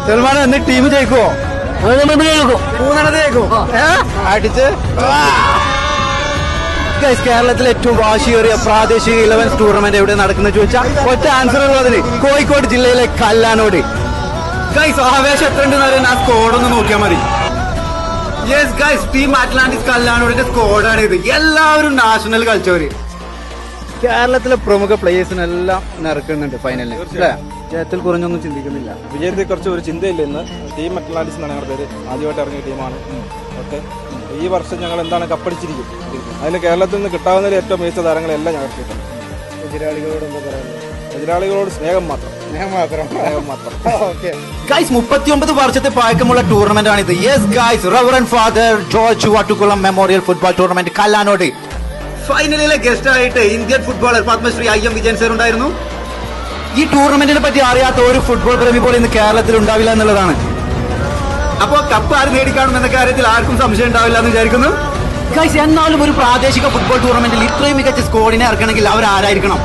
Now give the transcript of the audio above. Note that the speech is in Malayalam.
സൽമാൻ എന്ന് ടീം ജയിക്കുവോ? അടിച്ച് കേരളത്തിലെ ഏറ്റവും വാശിയേറിയ പ്രാദേശിക 11 ടൂർണമെന്റ് എവിടെ നടക്കുന്നത് ചോദിച്ചാൽ ഒറ്റ ആൻസർ ഉള്ളതിന് കോഴിക്കോട് ജില്ലയിലെ കല്ലാനോട്. ഗൈസ് ആവേശം എത്ര ഉണ്ടെന്ന് അറിയാൻ ആ സ്കോഡൊന്ന് നോക്കിയാൽ മതി. യെസ് ഗൈസ്, ടീം അറ്റ്ലാന്റിക് കല്ലാനോടിന്റെ സ്കോഡാണ് ഇത്. എല്ലാവരും നാഷണൽ കളിച്ചവര്. കേരളത്തിലെ പ്രമുഖ പ്ലേയേഴ്സിനെല്ലാം നിറക്കുന്നുണ്ട് ഫൈനലിൽ. ജയത്തിൽ കുറഞ്ഞൊന്നും ചിന്തിക്കുന്നില്ല. വിജയത്തെ കുറിച്ച് ഒരു ചിന്തയില്ല. ഇന്ന് ടീം അറ്റ്ലാന്റിക്സ് എന്നാണ് ഞങ്ങളുടെ പേര്. ആദ്യമായിട്ട് ഇറങ്ങിയ ടീമാണ്. ഓക്കെ, ഈ വർഷം ഞങ്ങൾ എന്താണ് കപ്പടിച്ചിരിക്കും. അതിന് കേരളത്തിൽ നിന്ന് കിട്ടാവുന്ന ഏറ്റവും മികച്ച താരങ്ങളെല്ലാം ഞങ്ങൾ കിട്ടും. എതിരാളികളോട് എന്താ പറയുന്നത്? എതിരാളികളോട് സ്നേഹം മാത്രം. 39 വർഷത്തെ പഴക്കമുള്ള ടൂർണമെന്റ് ആണിത്. Yes guys, reverend father George Vattukulam memorial football tournament Kallanode. ഫൈനലിലെ ഗസ്റ്റ് ആയിട്ട് Indian footballer Padmashri IM Vijayan sir ഉണ്ടായിരുന്നു. ഈ ടൂർണമെന്റിനെ പറ്റി അറിയാത്ത ഒരു ഫുട്ബോൾ പ്രേമി പോലും ഇന്ന് കേരളത്തിൽ ഉണ്ടാവില്ല എന്നുള്ളതാണ്. അപ്പോ കപ്പ് ആര് നേടിക്കാണുമെന്ന കാര്യത്തിൽ ആർക്കും സംശയം ഉണ്ടാവില്ല എന്ന് വിചാരിക്കുന്നു. ഗൈസ്, എന്നാലും ഒരു പ്രാദേശിക ഫുട്ബോൾ ടൂർണമെന്റിൽ ഇത്രയും മികച്ച സ്കോഡിനെ ഇറക്കണമെങ്കിൽ അവർ ആരായിരിക്കണം?